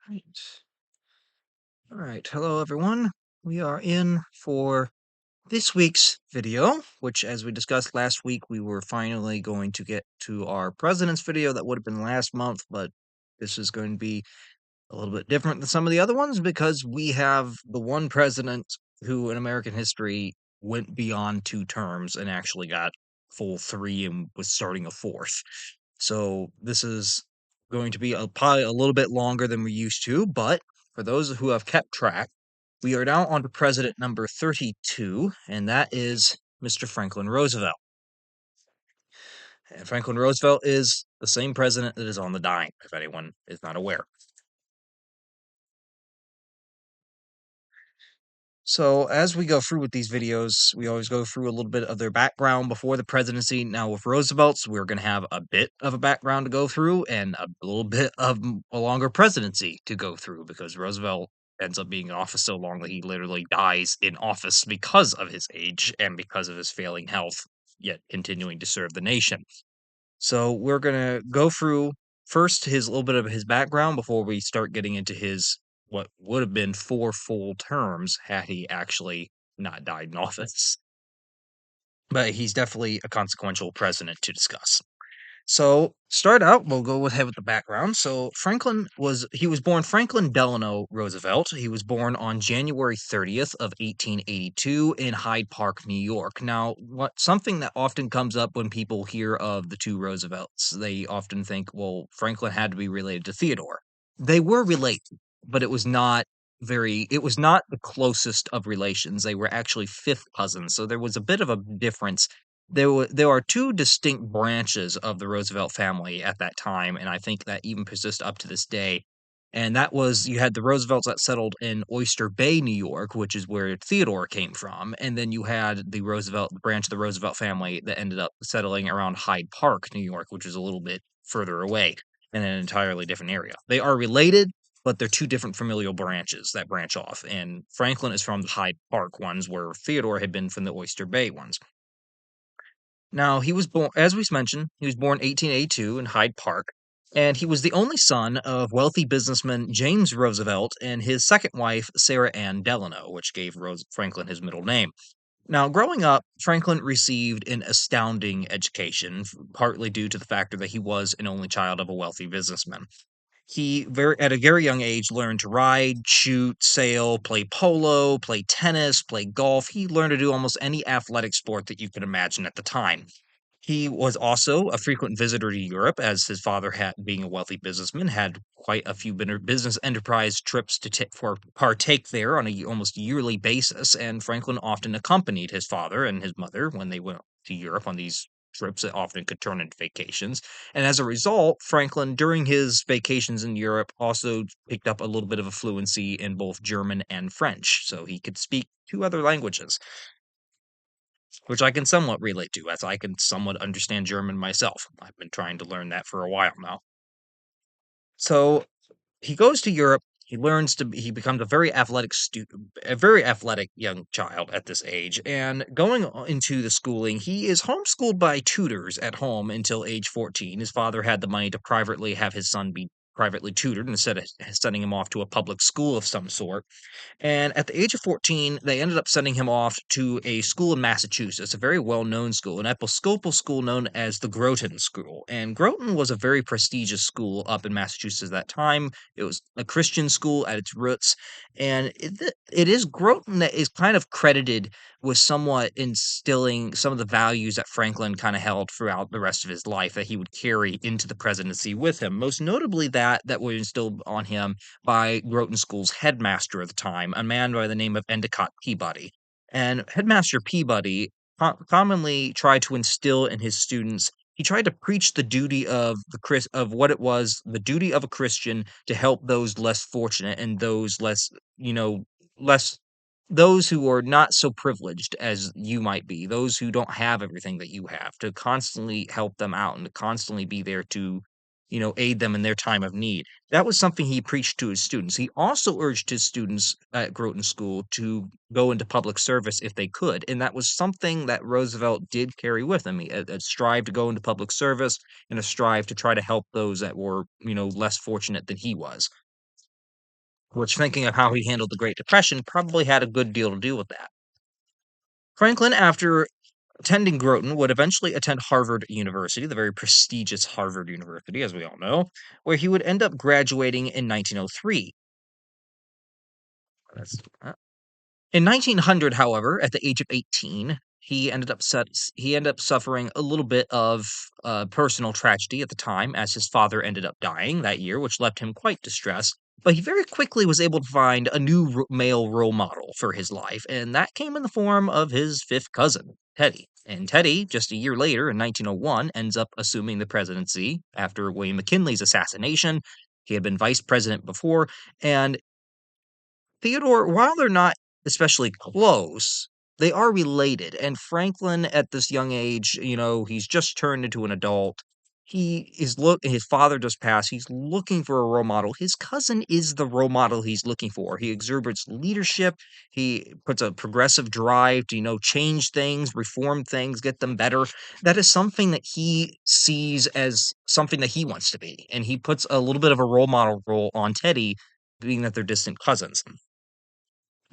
Right. All right. Hello, everyone. We are in for this week's video, which, as we discussed last week, we were finally going to get to our president's video that would have been last month, but this is going to be a little bit different than some of the other ones because we have the one president who in American history went beyond two terms and actually got full three and was starting a fourth. So this is going to be probably a little bit longer than we used to, but for those who have kept track, we are now on to president number 32, and that is Mr. Franklin Roosevelt. And Franklin Roosevelt is the same president that is on the dime, if anyone is not aware. So, as we go through with these videos, we always go through a little bit of their background before the presidency. Now, with Roosevelt's, we're going to have a bit of a background to go through and a little bit of a longer presidency to go through because Roosevelt ends up being in office so long that he literally dies in office because of his age and because of his failing health, yet continuing to serve the nation. So we're gonna go through first his little bit of his background before we start getting into his what would have been four full terms had he actually not died in office. But he's definitely a consequential president to discuss. So, start out, we'll go ahead with the background. So, he was born Franklin Delano Roosevelt. He was born on January 30th of 1882 in Hyde Park, New York. Now, what something that often comes up when people hear of the two Roosevelts, they often think, well, Franklin had to be related to Theodore. They were related, but it was not the closest of relations. They were actually fifth cousins. So there was a bit of a difference. There are two distinct branches of the Roosevelt family at that time, and I think that even persist up to this day. And that was you had the Roosevelts that settled in Oyster Bay, New York, which is where Theodore came from, and then you had the Roosevelt branch of the Roosevelt family that ended up settling around Hyde Park, New York, which is a little bit further away in an entirely different area. They are related, but they're two different familial branches that branch off. And Franklin is from the Hyde Park ones, where Theodore had been from the Oyster Bay ones. Now, he was born, as we mentioned, he was born 1882 in Hyde Park, and he was the only son of wealthy businessman James Roosevelt and his second wife, Sarah Ann Delano, which gave Franklin his middle name. Now, growing up, Franklin received an astounding education, partly due to the factor that he was an only child of a wealthy businessman. He very at a very young age learned to ride, shoot, sail, play polo, play tennis, play golf. He learned to do almost any athletic sport that you could imagine at the time. He was also a frequent visitor to Europe, as his father had, being a wealthy businessman, had quite a few business enterprise trips to for partake there on a almost yearly basis. And Franklin often accompanied his father and his mother when they went to Europe on these trips that often could turn into vacations. And as a result, Franklin, during his vacations in Europe, also picked up a little bit of a fluency in both German and French, so he could speak two other languages, which I can somewhat relate to, as I can somewhat understand German myself. I've been trying to learn that for a while now. So he goes to Europe. He becomes a very athletic a very athletic young child at this age. And going into the schooling, he is homeschooled by tutors at home until age 14. His father had the money to privately have his son be privately tutored instead of sending him off to a public school of some sort. And at the age of 14, they ended up sending him off to a school in Massachusetts, a very well known school, an Episcopal school known as the Groton School. And Groton was a very prestigious school up in Massachusetts at that time. It was a Christian school at its roots. And it is Groton that is kind of credited with somewhat instilling some of the values that Franklin kind of held throughout the rest of his life that he would carry into the presidency with him. Most notably, that was instilled on him by Groton School's headmaster at the time, a man by the name of Endicott Peabody. And Headmaster Peabody commonly tried to instill in his students. He tried to preach the duty of of what it was, the duty of a Christian to help those less fortunate and those less those who are not so privileged as you might be, those who don't have everything that you have, to constantly help them out and to constantly be there to, aid them in their time of need. That was something he preached to his students. He also urged his students at Groton School to go into public service if they could, and that was something that Roosevelt did carry with him. A strive to go into public service and a strive to try to help those that were, less fortunate than he was. which, thinking of how he handled the Great Depression, probably had a good deal to do with that. Franklin, after attending Groton, would eventually attend Harvard University, the very prestigious Harvard University, as we all know, where he would end up graduating in 1903. That's In 1900, however, at the age of 18, he ended up suffering a little bit of personal tragedy at the time, as his father ended up dying that year, which left him quite distressed. But he very quickly was able to find a new male role model for his life, and that came in the form of his fifth cousin, Teddy. And Teddy, just a year later, in 1901, ends up assuming the presidency after William McKinley's assassination. He had been vice president before, and Theodore, while they're not especially close, they are related. And Franklin, at this young age, he's just turned into an adult. His father just passed. He's looking for a role model. His cousin is the role model he's looking for. He exhibits leadership. He puts a progressive drive to, change things, reform things, get them better. That is something that he sees as something that he wants to be. And he puts a little bit of a role model role on Teddy, being that they're distant cousins.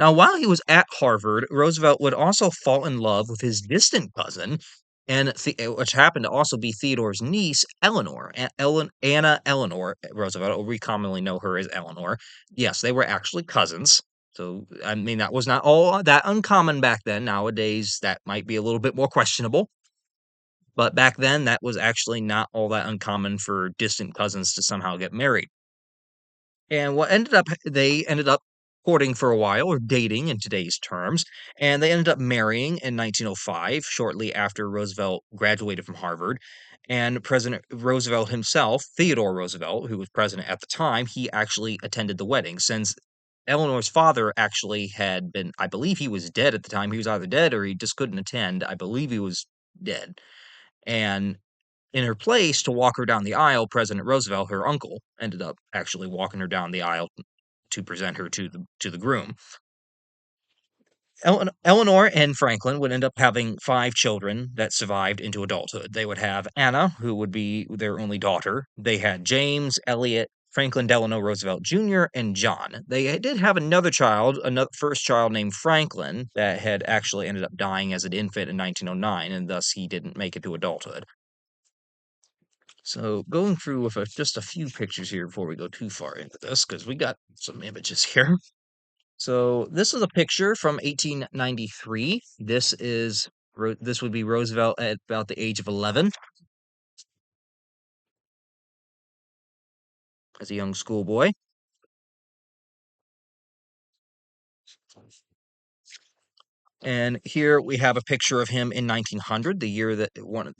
Now, while he was at Harvard, Roosevelt would also fall in love with his distant cousin, which happened to also be Theodore's niece, Eleanor, Anna Eleanor Roosevelt, or we commonly know her as Eleanor. Yes, they were actually cousins. So, I mean, that was not all that uncommon back then. Nowadays, that might be a little bit more questionable. But back then, that was actually not all that uncommon for distant cousins to somehow get married. And they ended up courting for a while, or dating in today's terms, and they ended up marrying in 1905, shortly after Roosevelt graduated from Harvard. And President Roosevelt himself, Theodore Roosevelt, who was president at the time, he actually attended the wedding, since Eleanor's father actually had been, I believe he was dead at the time. He was either dead or he just couldn't attend. I believe he was dead. And in her place, to walk her down the aisle, President Roosevelt, her uncle, ended up actually walking her down the aisle to present her to the groom. Eleanor and Franklin would end up having five children that survived into adulthood. They would have Anna, who would be their only daughter. They had James, Elliot, Franklin Delano Roosevelt Jr., and John. They did have another child, another first child named Franklin, that had actually ended up dying as an infant in 1909, and thus he didn't make it to adulthood. So going through with just a few pictures here before we go too far into this, because we got some images here. So this is a picture from 1893. This would be Roosevelt at about the age of 11 as a young schoolboy. And here we have a picture of him in 1900, the year that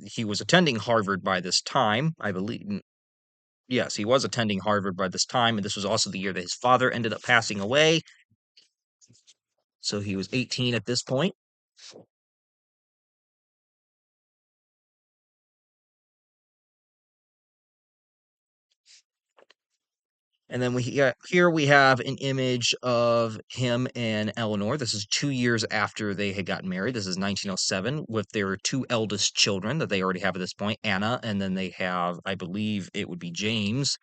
he was attending Harvard by this time, I believe. Yes, he was attending Harvard by this time, and this was also the year that his father ended up passing away. So he was 18 at this point. And then here we have an image of him and Eleanor. This is 2 years after they had gotten married. This is 1907, with their two eldest children that they already have at this point, Anna, and then they have, I believe it would be James,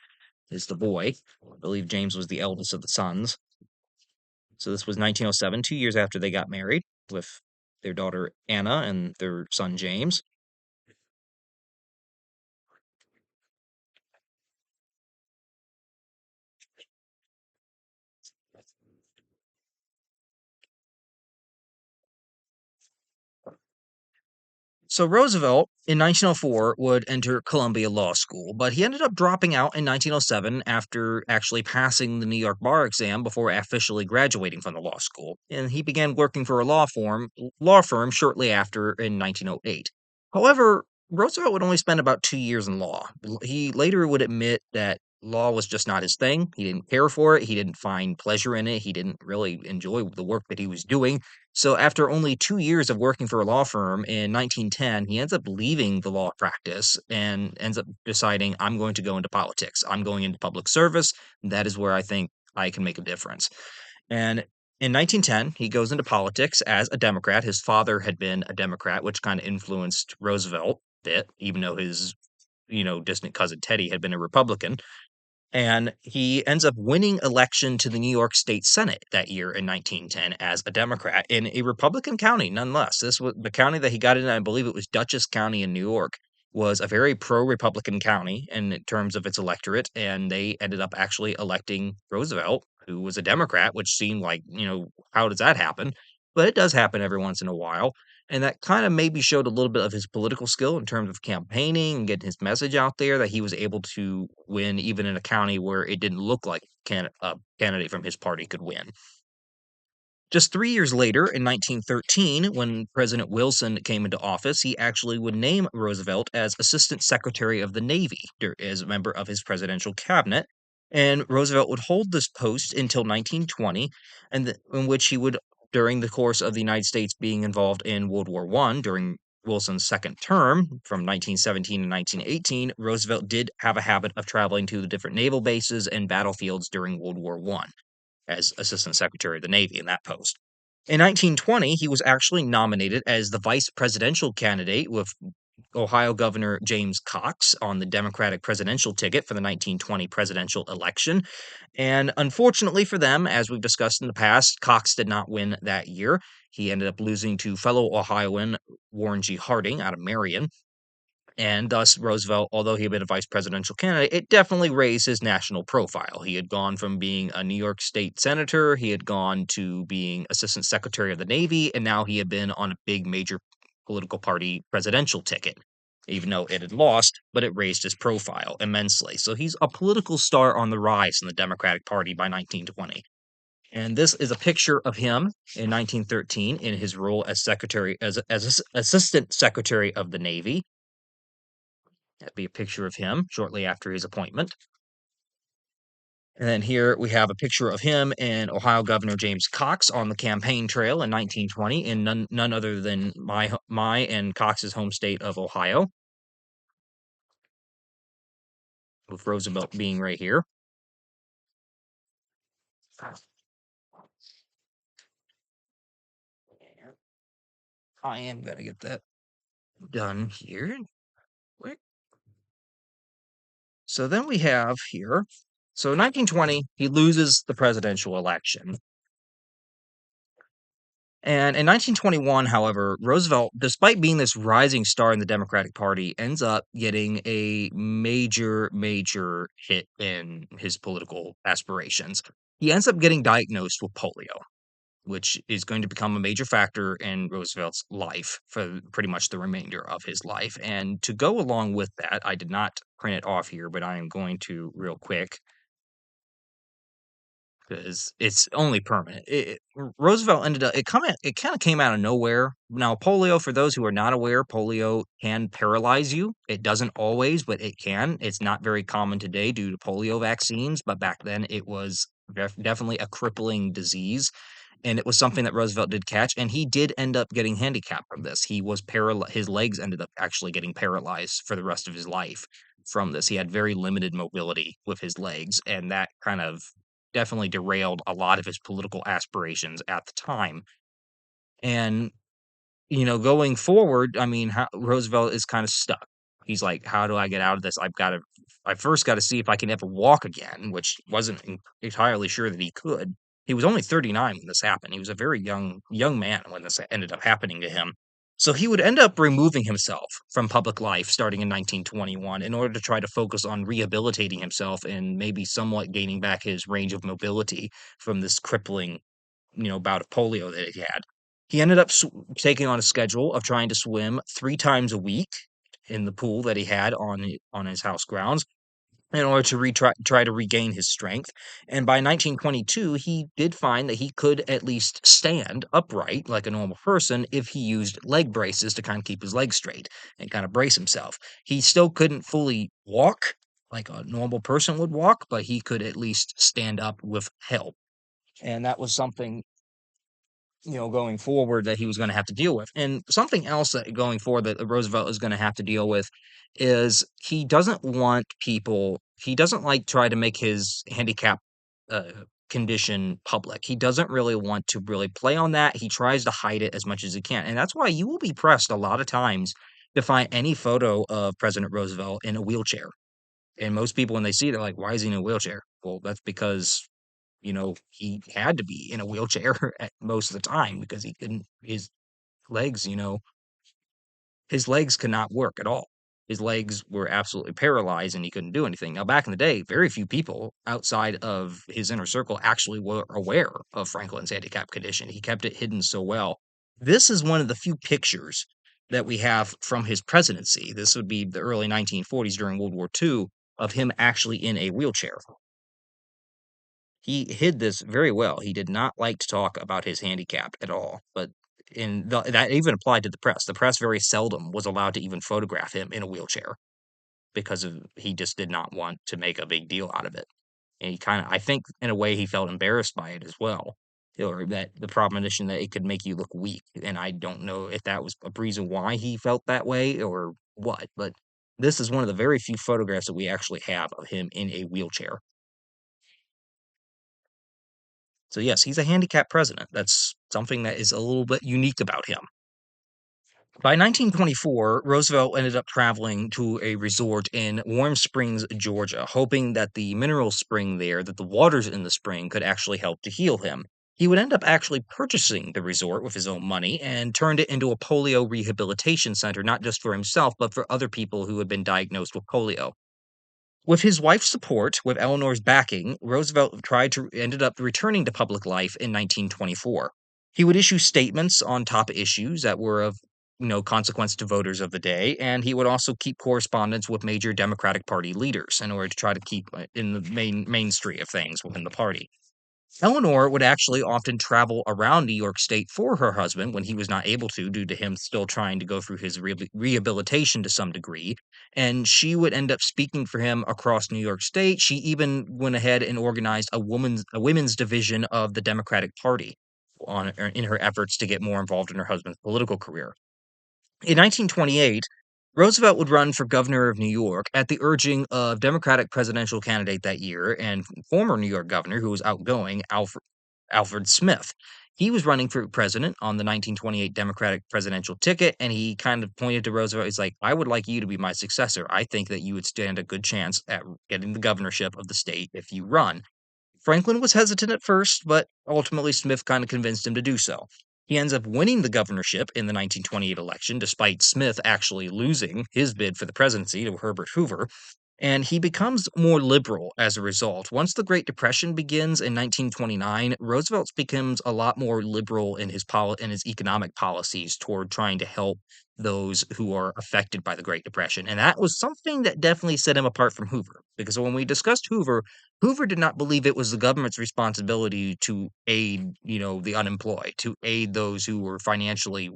is the boy. I believe James was the eldest of the sons. So this was 1907, 2 years after they got married, with their daughter Anna and their son James. So Roosevelt in 1904 would enter Columbia Law School, but he ended up dropping out in 1907 after actually passing the New York bar exam before officially graduating from the law school. And he began working for a law firm shortly after in 1908. However, Roosevelt would only spend about 2 years in law. He later would admit that law was just not his thing. He didn't care for it. He didn't find pleasure in it. He didn't really enjoy the work that he was doing. So after only 2 years of working for a law firm in 1910, he ends up leaving the law practice and ends up deciding, I'm going to go into politics. I'm going into public service. That is where I think I can make a difference. And in 1910, he goes into politics as a Democrat. His father had been a Democrat, which kind of influenced Roosevelt a bit, even though his, distant cousin Teddy had been a Republican. And he ends up winning election to the New York State Senate that year in 1910 as a Democrat in a Republican county, nonetheless. This was the county that he got in, I believe it was Dutchess County in New York, was a very pro-Republican county in terms of its electorate, and they ended up actually electing Roosevelt, who was a Democrat, which seemed like, how does that happen? But it does happen every once in a while. And that kind of maybe showed a little bit of his political skill in terms of campaigning and getting his message out there, that he was able to win even in a county where it didn't look like a candidate from his party could win. Just 3 years later, in 1913, when President Wilson came into office, he actually would name Roosevelt as Assistant Secretary of the Navy as a member of his presidential cabinet. And Roosevelt would hold this post until 1920, in which he would, during the course of the United States being involved in World War I during Wilson's second term from 1917 to 1918, Roosevelt did have a habit of traveling to the different naval bases and battlefields during World War I as Assistant Secretary of the Navy in that post. In 1920, he was actually nominated as the vice presidential candidate with Ohio Governor James Cox on the Democratic presidential ticket for the 1920 presidential election. And unfortunately for them, as we've discussed in the past, Cox did not win that year. He ended up losing to fellow Ohioan Warren G. Harding out of Marion. And thus, Roosevelt, although he had been a vice presidential candidate, it definitely raised his national profile. He had gone from being a New York State senator, he had gone to being Assistant Secretary of the Navy, and now he had been on a big major political party presidential ticket. Even though it had lost, but it raised his profile immensely. So he's a political star on the rise in the Democratic Party by 1920. And this is a picture of him in 1913 in his role as Assistant Secretary of the Navy. That'd be a picture of him shortly after his appointment. And then here we have a picture of him and Ohio Governor James Cox on the campaign trail in 1920 in none other than my and Cox's home state of Ohio, with Roosevelt being right here. I am going to get that done here. Quick. So then we have here, so in 1920, he loses the presidential election. And in 1921, however, Roosevelt, despite being this rising star in the Democratic Party, ends up getting a major, major hit in his political aspirations. He ends up getting diagnosed with polio, which is going to become a major factor in Roosevelt's life for pretty much the remainder of his life. And to go along with that, I did not print it off here, but I am going to real quick, because it's only permanent. Roosevelt ended up it kind of came out of nowhere. Now, polio, for those who are not aware, polio can paralyze you. It doesn't always, but it can. It's not very common today due to polio vaccines, but back then it was definitely a crippling disease, and it was something that Roosevelt did catch, and he did end up getting handicapped from this. He was his legs ended up actually getting paralyzed for the rest of his life from this. He had very limited mobility with his legs, and that kind of definitely derailed a lot of his political aspirations at the time. And going forward, I mean, Roosevelt is kind of stuck. He's like, "How do I get out of this? I first got to see if I can ever walk again," which wasn't entirely sure that he could. He was only 39 when this happened. He was a very young man when this ended up happening to him. So he would end up removing himself from public life starting in 1921 in order to try to focus on rehabilitating himself and maybe somewhat gaining back his range of mobility from this crippling, bout of polio that he had. He ended up taking on a schedule of trying to swim 3 times a week in the pool that he had on his house grounds in order to try to regain his strength. And by 1922, he did find that he could at least stand upright like a normal person if he used leg braces to kind of keep his legs straight and kind of brace himself. He still couldn't fully walk like a normal person would walk, but he could at least stand up with help. And that was something, going forward that he was going to have to deal with. And something else that going forward that Roosevelt is going to have to deal with is he doesn't like try to make his handicap uh, condition public. He doesn't really want to really play on that. He tries to hide it as much as he can. And that's why you will be pressed a lot of times to find any photo of President Roosevelt in a wheelchair. And most people, when they see it, they're like, "Why is he in a wheelchair?" Well, that's because, he had to be in a wheelchair at most of the time because he couldn't legs, you know, his legs could not work at all. His legs were absolutely paralyzed and he couldn't do anything. Now, back in the day, very few people outside of his inner circle actually were aware of Franklin's handicap condition. He kept it hidden so well. This is one of the few pictures that we have from his presidency. This would be the early 1940s during World War II of him actually in a wheelchair. He hid this very well. He did not like to talk about his handicap at all, but that even applied to the press. The press very seldom was allowed to even photograph him in a wheelchair because he just did not want to make a big deal out of it. And he kind of, I think, in a way, he felt embarrassed by it as well, or that the proposition that it could make you look weak. And I don't know if that was a reason why he felt that way or what, but this is one of the very few photographs that we actually have of him in a wheelchair. So, yes, he's a handicapped president. That's something that is a little bit unique about him. By 1924, Roosevelt ended up traveling to a resort in Warm Springs, Georgia, hoping that the mineral spring there, that the waters in the spring could actually help to heal him. He would end up actually purchasing the resort with his own money and turned it into a polio rehabilitation center, not just for himself, but for other people who had been diagnosed with polio. With his wife's support, with Eleanor's backing, Roosevelt ended up returning to public life in 1924. He would issue statements on top issues that were of consequence to voters of the day, and he would also keep correspondence with major Democratic Party leaders in order to try to keep in the mainstream of things within the party. Eleanor would actually often travel around New York State for her husband when he was not able to, due to him still trying to go through his rehabilitation to some degree. And she would end up speaking for him across New York State. She even went ahead and organized a women's division of the Democratic Party in her efforts to get more involved in her husband's political career. In 1928, Roosevelt would run for governor of New York at the urging of Democratic presidential candidate that year and former New York governor who was outgoing, Alfred Smith. He was running for president on the 1928 Democratic presidential ticket, and he kind of pointed to Roosevelt. He's like, "I would like you to be my successor. I think that you would stand a good chance at getting the governorship of the state if you run." Franklin was hesitant at first, but ultimately Smith kind of convinced him to do so. He ends up winning the governorship in the 1928 election, despite Smith actually losing his bid for the presidency to Herbert Hoover, and he becomes more liberal as a result. Once the Great Depression begins in 1929, Roosevelt becomes a lot more liberal in his economic policies toward trying to help those who are affected by the Great Depression. And that was something that definitely set him apart from Hoover. Because when we discussed Hoover, Hoover did not believe it was the government's responsibility to aid, the unemployed, to aid those who were financially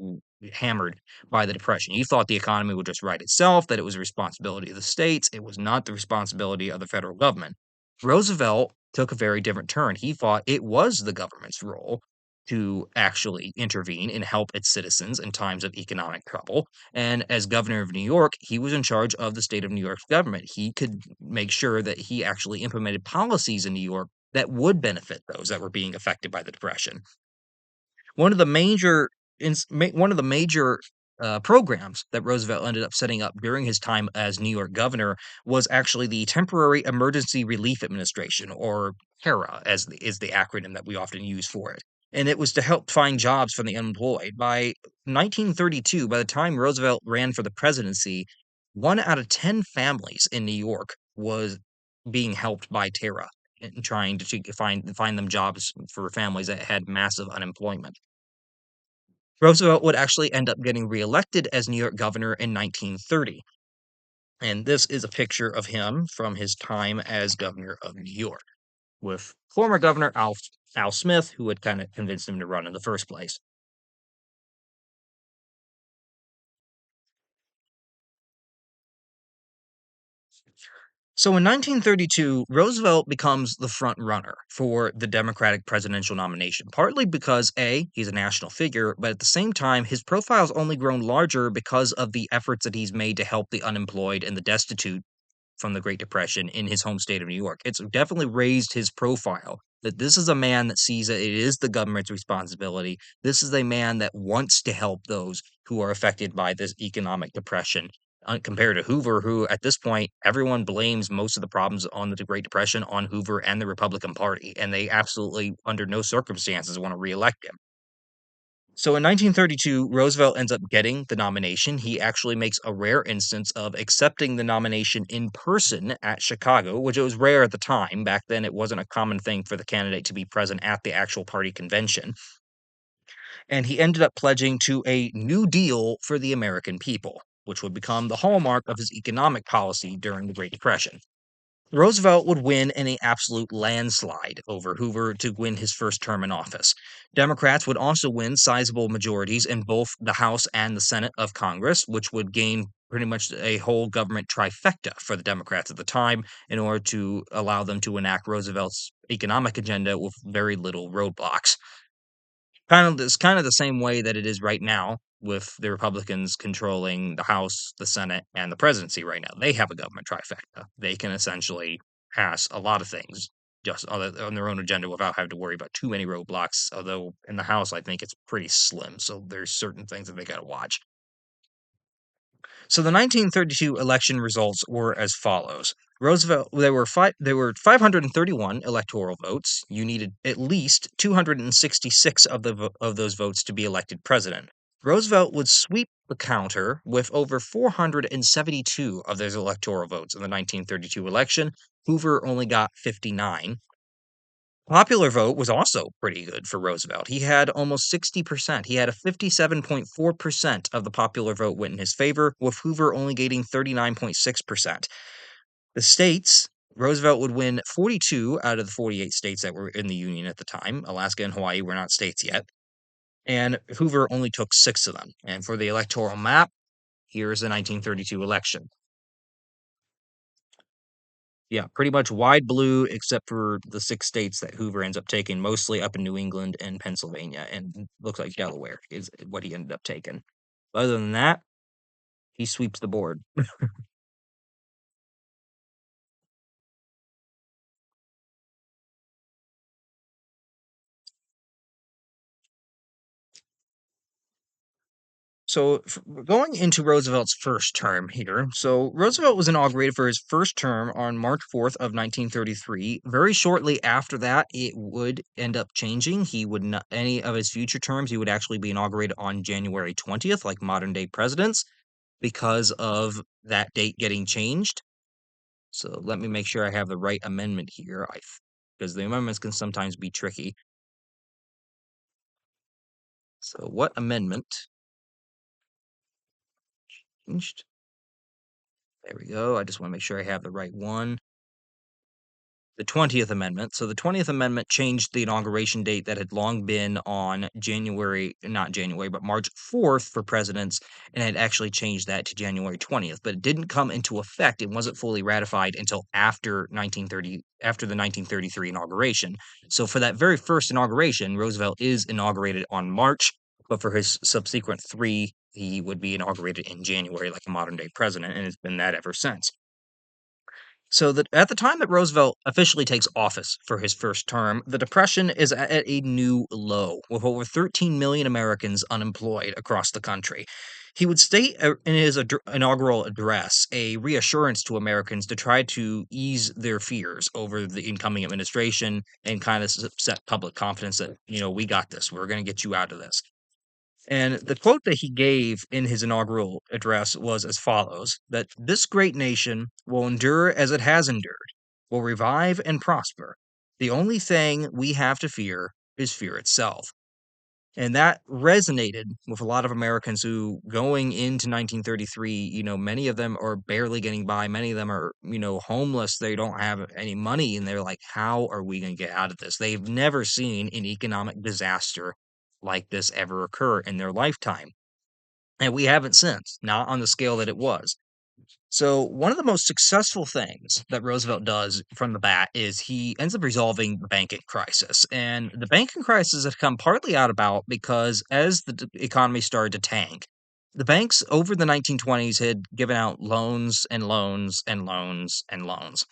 hammered by the depression. He thought the economy would just right itself, that it was the responsibility of the states. It was not the responsibility of the federal government. Roosevelt took a very different turn. He thought it was the government's role to actually intervene and help its citizens in times of economic trouble. And as governor of New York, he was in charge of the state of New York's government. He could make sure that he actually implemented policies in New York that would benefit those that were being affected by the depression. One of the major one of the major programs that Roosevelt ended up setting up during his time as New York governor was actually the Temporary Emergency Relief Administration, or TERA, is the acronym that we often use for it. And it was to help find jobs for the unemployed. By 1932, by the time Roosevelt ran for the presidency, 1 out of 10 families in New York was being helped by TERA and trying to find them jobs for families that had massive unemployment. Roosevelt would actually end up getting reelected as New York governor in 1930. And this is a picture of him from his time as governor of New York with former governor Al Smith, who had kind of convinced him to run in the first place. So in 1932, Roosevelt becomes the front runner for the Democratic presidential nomination, partly because A, he's a national figure, but at the same time, his profile's only grown larger because of the efforts that he's made to help the unemployed and the destitute from the Great Depression in his home state of New York. It's definitely raised his profile. That this is a man that sees that it is the government's responsibility. This is a man that wants to help those who are affected by this economic depression. compared to Hoover, who at this point everyone blames most of the problems on the Great Depression on Hoover and the Republican Party, and they absolutely, under no circumstances, want to reelect him. So in 1932, Roosevelt ends up getting the nomination. He actually makes a rare instance of accepting the nomination in person at Chicago, which it was rare at the time. Back then, it wasn't a common thing for the candidate to be present at the actual party convention. And he ended up pledging to a New Deal for the American people, which would become the hallmark of his economic policy during the Great Depression. Roosevelt would win in an absolute landslide over Hoover to win his first term in office. Democrats would also win sizable majorities in both the House and the Senate of Congress, which would gain pretty much a whole government trifecta for the Democrats at the time in order to allow them to enact Roosevelt's economic agenda with very little roadblocks. Kind of the same way that it is right now with the Republicans controlling the House, the Senate, and the presidency right now. They have a government trifecta. They can essentially pass a lot of things just on their own agenda without having to worry about too many roadblocks. Although in the House, I think it's pretty slim. So there's certain things that they got to watch. So the 1932 election results were as follows. Roosevelt there were 531 electoral votes. You needed at least 266 of those votes to be elected president. Roosevelt would sweep the counter with over 472 of those electoral votes in the 1932 election. Hoover only got 59. Popular vote was also pretty good for Roosevelt. He had almost 60%. He had a 57.4% of the popular vote went in his favor, with Hoover only gaining 39.6%. The states, Roosevelt would win 42 out of the 48 states that were in the Union at the time. Alaska and Hawaii were not states yet. And Hoover only took 6 of them. And for the electoral map, here's the 1932 election. Yeah, pretty much wide blue except for the 6 states that Hoover ends up taking, mostly up in New England and Pennsylvania, and looks like Delaware is what he ended up taking. Other than that, he sweeps the board. So, going into Roosevelt's first term here. So, Roosevelt was inaugurated for his first term on March 4th of 1933. Very shortly after that, it would end up changing. He would not any of his future terms, he would actually be inaugurated on January 20th, like modern day presidents, because of that date getting changed. So, let me make sure I have the right amendment here. Because the amendments can sometimes be tricky. So, what amendment changed? There we go. I just want to make sure I have the right one. The 20th Amendment. So the 20th Amendment changed the inauguration date that had long been on not January, but March 4th for presidents, and it actually changed that to January 20th. But it didn't come into effect. It wasn't fully ratified until after the 1933 inauguration. So for that very first inauguration, Roosevelt is inaugurated on March, but for his subsequent 3, he would be inaugurated in January like a modern day president, and it's been that ever since. So that at the time that Roosevelt officially takes office for his first term, the Depression is at a new low, with over 13 million Americans unemployed across the country. He would state in his inaugural address a reassurance to Americans to try to ease their fears over the incoming administration and kind of set public confidence that, we got this. We're going to get you out of this. And the quote that he gave in his inaugural address was as follows: that this great nation will endure as it has endured, will revive and prosper. The only thing we have to fear is fear itself. And that resonated with a lot of Americans who, going into 1933, many of them are barely getting by. Many of them are, homeless. They don't have any money. And they're like, how are we going to get out of this? They've never seen an economic disaster like this ever occur in their lifetime. And we haven't since, not on the scale that it was. So, one of the most successful things that Roosevelt does from the bat is he ends up resolving the banking crisis. And the banking crisis has come partly out about because as the economy started to tank, the banks over the 1920s had given out loans and loans and loans and loans.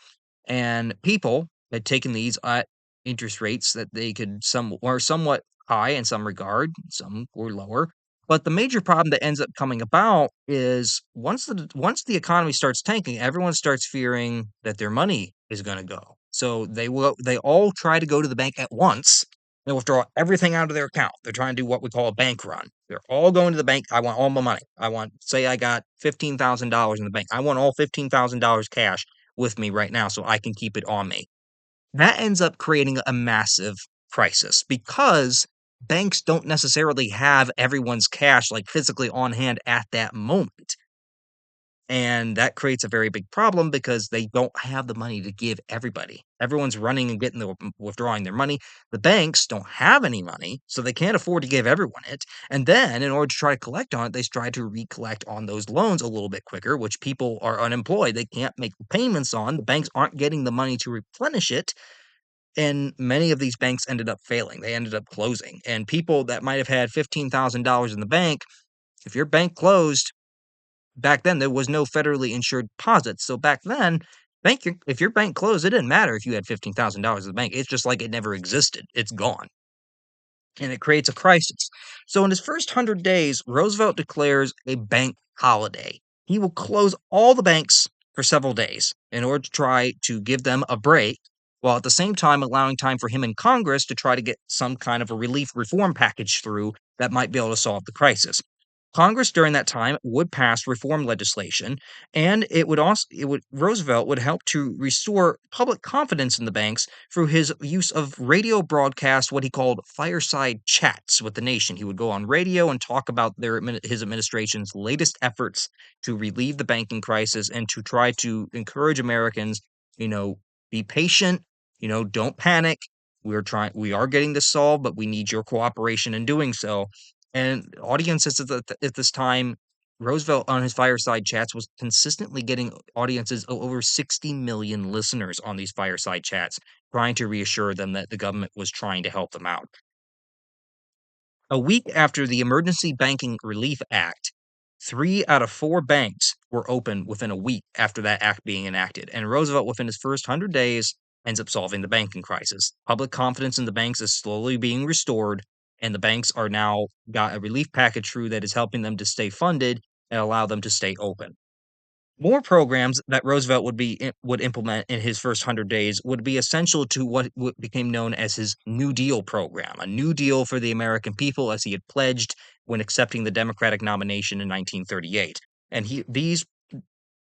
And people had taken these at interest rates that they could some were somewhat high in some regard, some were lower, But the major problem that ends up coming about is once the economy starts tanking, everyone starts fearing that their money is going to go. So they all try to go to the bank at once and withdraw everything out of their account. They're trying to do what we call a bank run. They're all going to the bank. I want all my money. Say I got $15,000 in the bank. I want all $15,000 cash with me right now so I can keep it on me. That ends up creating a massive crisis because banks don't necessarily have everyone's cash like physically on hand at that moment. And that creates a very big problem because they don't have the money to give everybody. Everyone's running and getting withdrawing their money. The banks don't have any money, so they can't afford to give everyone it. And then, in order to try to collect on it, they try to recollect on those loans a little bit quicker, which people are unemployed. They can't make the payments on. The banks aren't getting the money to replenish it, and many of these banks ended up failing. They ended up closing. And people that might have had $15,000 in the bank, if your bank closed, back then there was no federally insured deposits. So back then, if your bank closed, it didn't matter if you had $15,000 in the bank. It's just like it never existed. It's gone. And it creates a crisis. So in his first 100 days, Roosevelt declares a bank holiday. He will close all the banks for several days in order to try to give them a break, while at the same time allowing time for him and Congress to try to get some kind of a relief reform package through that might be able to solve the crisis. Congress during that time would pass reform legislation, and Roosevelt would help to restore public confidence in the banks through his use of radio broadcast, what he called fireside chats with the nation. He would go on radio and talk about his administration's latest efforts to relieve the banking crisis and to try to encourage Americans, you know, be patient, don't panic. We are getting this solved, but we need your cooperation in doing so. And audiences at this time, Roosevelt on his fireside chats was consistently getting audiences of over 60 million listeners on these fireside chats, trying to reassure them that the government was trying to help them out. A week after the Emergency Banking Relief Act, 3 out of 4 banks were open within a week after that act being enacted. And Roosevelt, within his first 100 days, ends up solving the banking crisis. Public confidence in the banks is slowly being restored, and the banks are now got a relief package through that is helping them to stay funded and allow them to stay open. More programs that Roosevelt would implement in his first 100 days would be essential to what became known as his New Deal program, a new deal for the American people as he had pledged when accepting the Democratic nomination in 1938. And these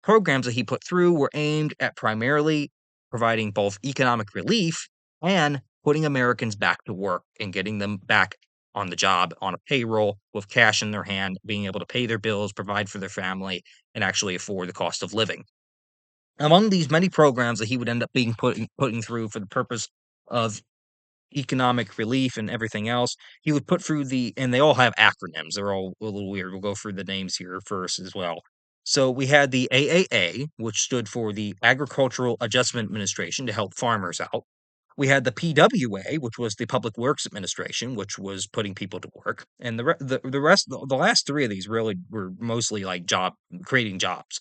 programs that he put through were aimed at primarily providing both economic relief and putting Americans back to work and getting them back on the job on a payroll with cash in their hand, being able to pay their bills, provide for their family, and actually afford the cost of living. Among these many programs that he would end up putting through for the purpose of economic relief and everything else, he would put through and they all have acronyms. They're all a little weird. We'll go through the names here first as well. So we had the AAA, which stood for the Agricultural Adjustment Administration to help farmers out. We had the PWA, which was the Public Works Administration, which was putting people to work. And the last 3 of these really were mostly like creating jobs.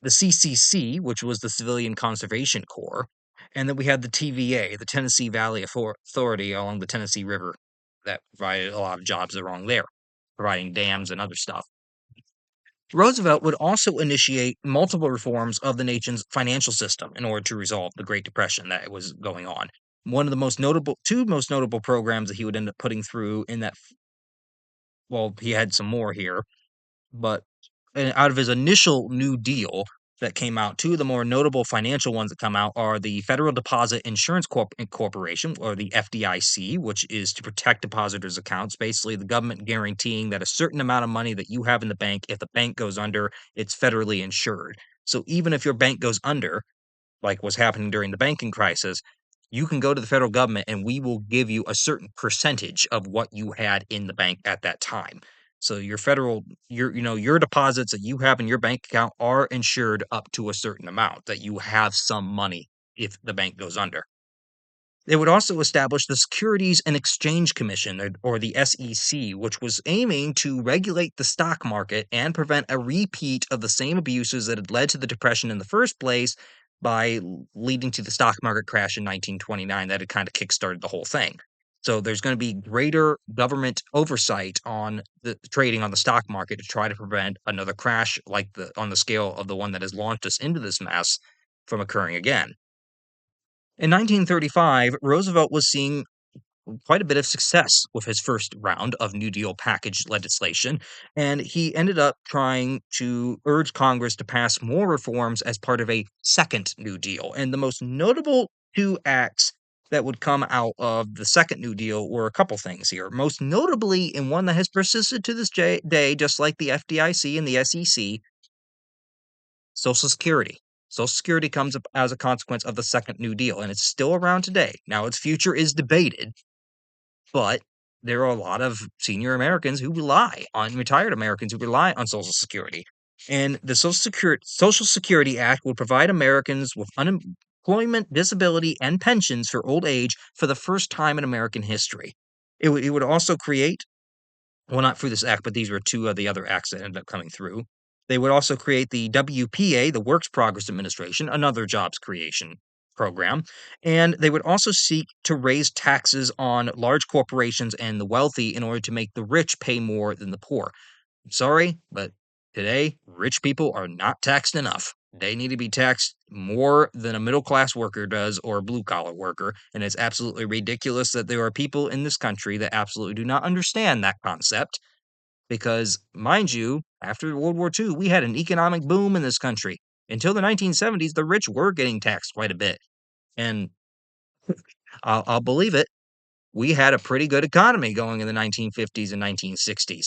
The CCC, which was the Civilian Conservation Corps, and then we had the TVA, the Tennessee Valley Authority along the Tennessee River, that provided a lot of jobs along there, providing dams and other stuff. Roosevelt would also initiate multiple reforms of the nation's financial system in order to resolve the Great Depression that was going on. One of the two most notable programs that he would end up putting through in that, well, he had some more here, but out of his initial New Deal that came out, 2 of the more notable financial ones that come out are the Federal Deposit Insurance Corporation, or the FDIC, which is to protect depositors' accounts. Basically, the government guaranteeing that a certain amount of money that you have in the bank, if the bank goes under, it's federally insured. So even if your bank goes under, like was happening during the banking crisis, you can go to the federal government and we will give you a certain percentage of what you had in the bank at that time. So your deposits that you have in your bank account are insured up to a certain amount that you have some money if the bank goes under. They would also establish the Securities and Exchange Commission, or the SEC, which was aiming to regulate the stock market and prevent a repeat of the same abuses that had led to the Depression in the first place by leading to the stock market crash in 1929 that had kind of kickstarted the whole thing. So there's going to be greater government oversight on the trading on the stock market to try to prevent another crash like the on the scale of the one that has launched us into this mess from occurring again. In 1935, Roosevelt was seeing quite a bit of success with his first round of New Deal package legislation, and he ended up trying to urge Congress to pass more reforms as part of a second New Deal. And the most notable two acts that would come out of the second New Deal were a couple things here. Most notably, in one that has persisted to this day, just like the FDIC and the SEC, Social Security. Social Security comes up as a consequence of the second New Deal, and it's still around today. Now, its future is debated, but there are a lot of senior Americans who rely on retired Americans who rely on Social Security. And the Social Security Act would provide Americans with unemployment, disability, and pensions for old age for the first time in American history. It would also create, well, not through this act, but these were two of the other acts that ended up coming through. They would also create the WPA, the Works Progress Administration, another jobs creation program. And they would also seek to raise taxes on large corporations and the wealthy in order to make the rich pay more than the poor. I'm sorry, but today, rich people are not taxed enough. They need to be taxed more than a middle class worker does or a blue collar worker. And it's absolutely ridiculous that there are people in this country that absolutely do not understand that concept. Because, mind you, after World War II, we had an economic boom in this country. Until the 1970s, the rich were getting taxed quite a bit. And I'll believe it, we had a pretty good economy going in the 1950s and 1960s.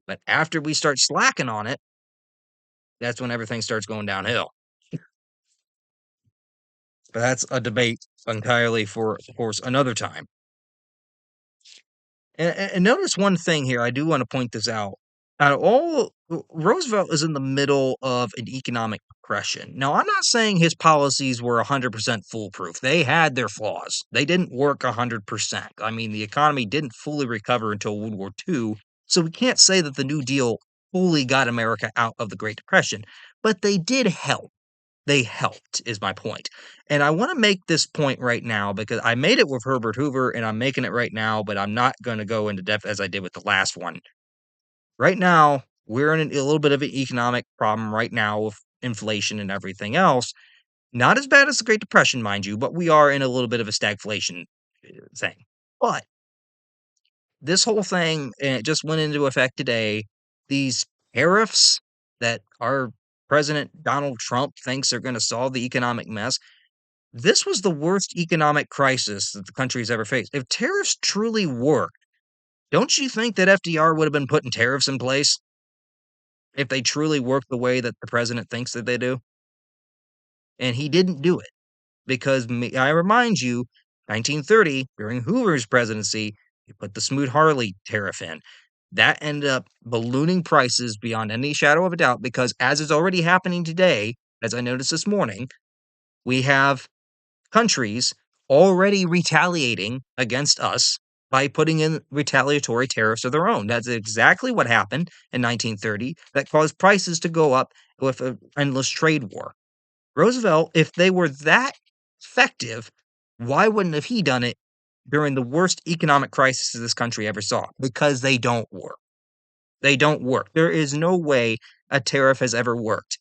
But after we start slacking on it, that's when everything starts going downhill. But that's a debate entirely for, of course, another time. And notice one thing here, I do want to point this out. Out of all, Roosevelt is in the middle of an economic depression. Now, I'm not saying his policies were 100% foolproof. They had their flaws. They didn't work 100%. I mean, the economy didn't fully recover until World War II. So we can't say that the New Deal fully got America out of the Great Depression, but they did help. They helped, is my point. And I want to make this point right now because I made it with Herbert Hoover and I'm making it right now, but I'm not going to go into depth as I did with the last one. Right now, we're in a little bit of an economic problem right now with inflation and everything else. Not as bad as the Great Depression, mind you, but we are in a little bit of a stagflation thing. But this whole thing, and it just went into effect today, these tariffs that our President Donald Trump thinks are going to solve the economic mess. This was the worst economic crisis that the country has ever faced. If tariffs truly worked, don't you think that FDR would have been putting tariffs in place if they truly worked the way that the president thinks that they do? And he didn't do it because I remind you, 1930, during Hoover's presidency, he put the Smoot-Hawley tariff in. That ended up ballooning prices beyond any shadow of a doubt because, as is already happening today, as I noticed this morning, we have countries already retaliating against us by putting in retaliatory tariffs of their own. That's exactly what happened in 1930 that caused prices to go up with an endless trade war. Roosevelt, if they were that effective, why wouldn't have he done it during the worst economic crisis this country ever saw? Because they don't work. They don't work. There is no way a tariff has ever worked.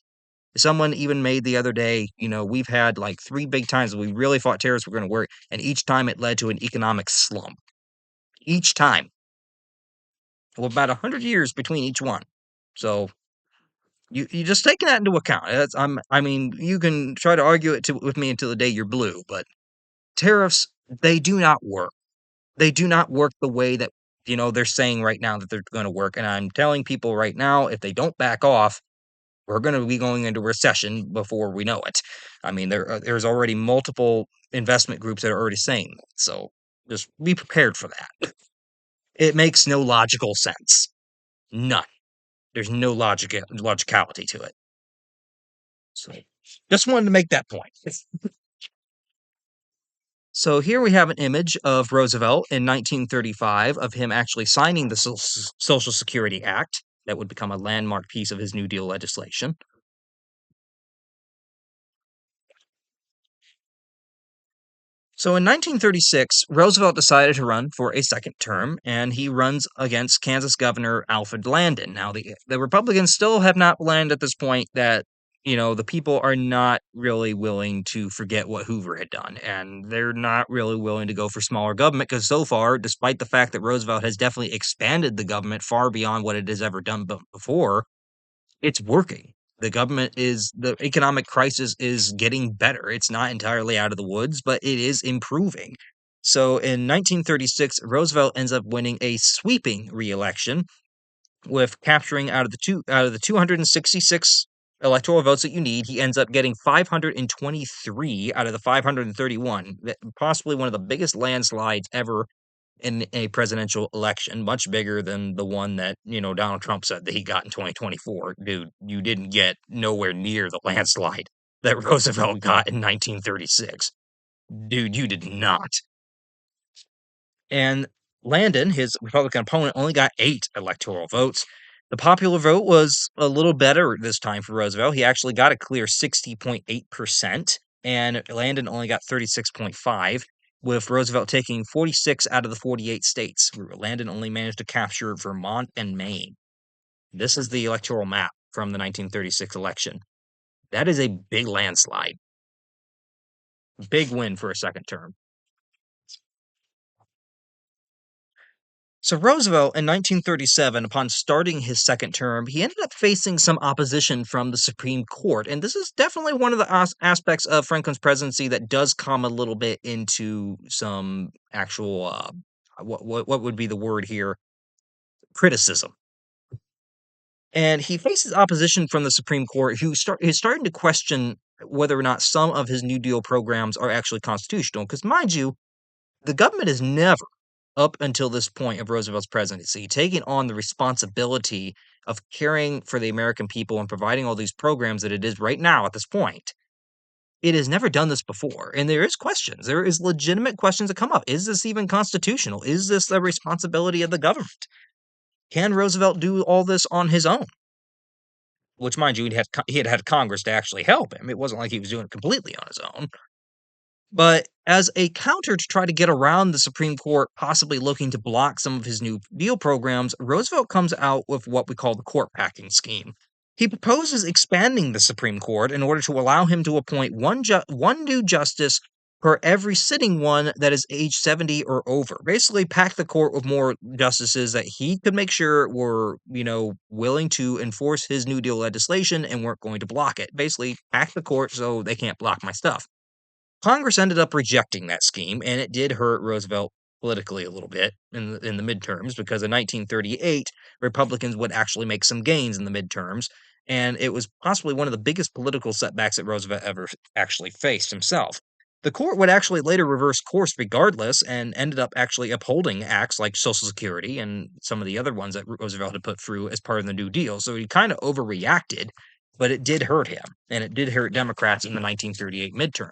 Someone even made the other day, we've had like three big times that we really thought tariffs were going to work, and each time it led to an economic slump. Each time. Well, about 100 years between each one. So you just taking that into account. I mean, you can try to argue it with me until the day you're blue, but tariffs, they do not work. They do not work the way that they're saying right now that they're going to work. And I'm telling people right now, if they don't back off, we're going to be going into recession before we know it. I mean, there's already multiple investment groups that are already saying that. So just be prepared for that. It makes no logical sense. None. There's no logicality to it. So just wanted to make that point. So here we have an image of Roosevelt in 1935 of him actually signing the Social Security Act that would become a landmark piece of his New Deal legislation. So in 1936, Roosevelt decided to run for a second term, and he runs against Kansas Governor Alfred Landon. Now, the Republicans still have not learned at this point that, the people are not really willing to forget what Hoover had done, and they're not really willing to go for smaller government because so far, despite the fact that Roosevelt has definitely expanded the government far beyond what it has ever done before, it's working. The economic crisis is getting better. It's not entirely out of the woods, but it is improving. So in 1936, Roosevelt ends up winning a sweeping reelection with capturing out of the 266 electoral votes that you need, he ends up getting 523 out of the 531. Possibly one of the biggest landslides ever in a presidential election, much bigger than the one that, Donald Trump said that he got in 2024. Dude, you didn't get nowhere near the landslide that Roosevelt got in 1936. Dude, you did not. And Landon, his Republican opponent, only got 8 electoral votes. The popular vote was a little better this time for Roosevelt. He actually got a clear 60.8%, and Landon only got 36.5, with Roosevelt taking 46 out of the 48 states. Landon only managed to capture Vermont and Maine. This is the electoral map from the 1936 election. That is a big landslide. Big win for a second term. So Roosevelt in 1937, upon starting his second term, he ended up facing some opposition from the Supreme Court, and this is definitely one of the aspects of Franklin's presidency that does come a little bit into some actual what would be the word here, criticism. And he faces opposition from the Supreme Court, who is starting to question whether or not some of his New Deal programs are actually constitutional. Because mind you, the government has never, up until this point of Roosevelt's presidency, taken on the responsibility of caring for the American people and providing all these programs that it is right now at this point. It has never done this before, and there is questions. There is legitimate questions that come up. Is this even constitutional? Is this the responsibility of the government? Can Roosevelt do all this on his own? Which, mind you, he had Congress to actually help him. It wasn't like he was doing it completely on his own. But as a counter to try to get around the Supreme Court possibly looking to block some of his New Deal programs, Roosevelt comes out with what we call the court packing scheme. He proposes expanding the Supreme Court in order to allow him to appoint one new justice for every sitting one that is age 70 or over. Basically, pack the court with more justices that he could make sure were, willing to enforce his New Deal legislation and weren't going to block it. Basically, pack the court so they can't block my stuff. Congress ended up rejecting that scheme, and it did hurt Roosevelt politically a little bit in the midterms because in 1938, Republicans would actually make some gains in the midterms, and it was possibly one of the biggest political setbacks that Roosevelt ever actually faced himself. The court would actually later reverse course regardless and ended up actually upholding acts like Social Security and some of the other ones that Roosevelt had put through as part of the New Deal. So he kind of overreacted, but it did hurt him, and it did hurt Democrats in the 1938 midterm.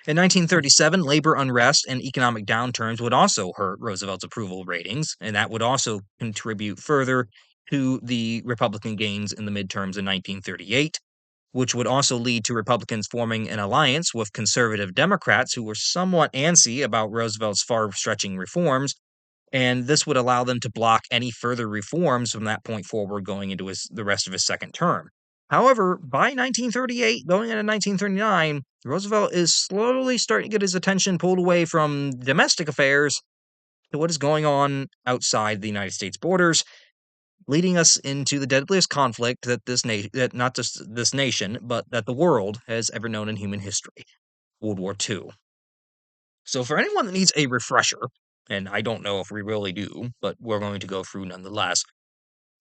In 1937, labor unrest and economic downturns would also hurt Roosevelt's approval ratings, and that would also contribute further to the Republican gains in the midterms in 1938, which would also lead to Republicans forming an alliance with conservative Democrats who were somewhat antsy about Roosevelt's far stretching reforms, and this would allow them to block any further reforms from that point forward going into the rest of his second term. However, by 1938, going into 1939, Roosevelt is slowly starting to get his attention pulled away from domestic affairs to what is going on outside the United States borders, leading us into the deadliest conflict that not just this nation, but that the world has ever known in human history, World War II. So, for anyone that needs a refresher, and I don't know if we really do, but we're going to go through nonetheless.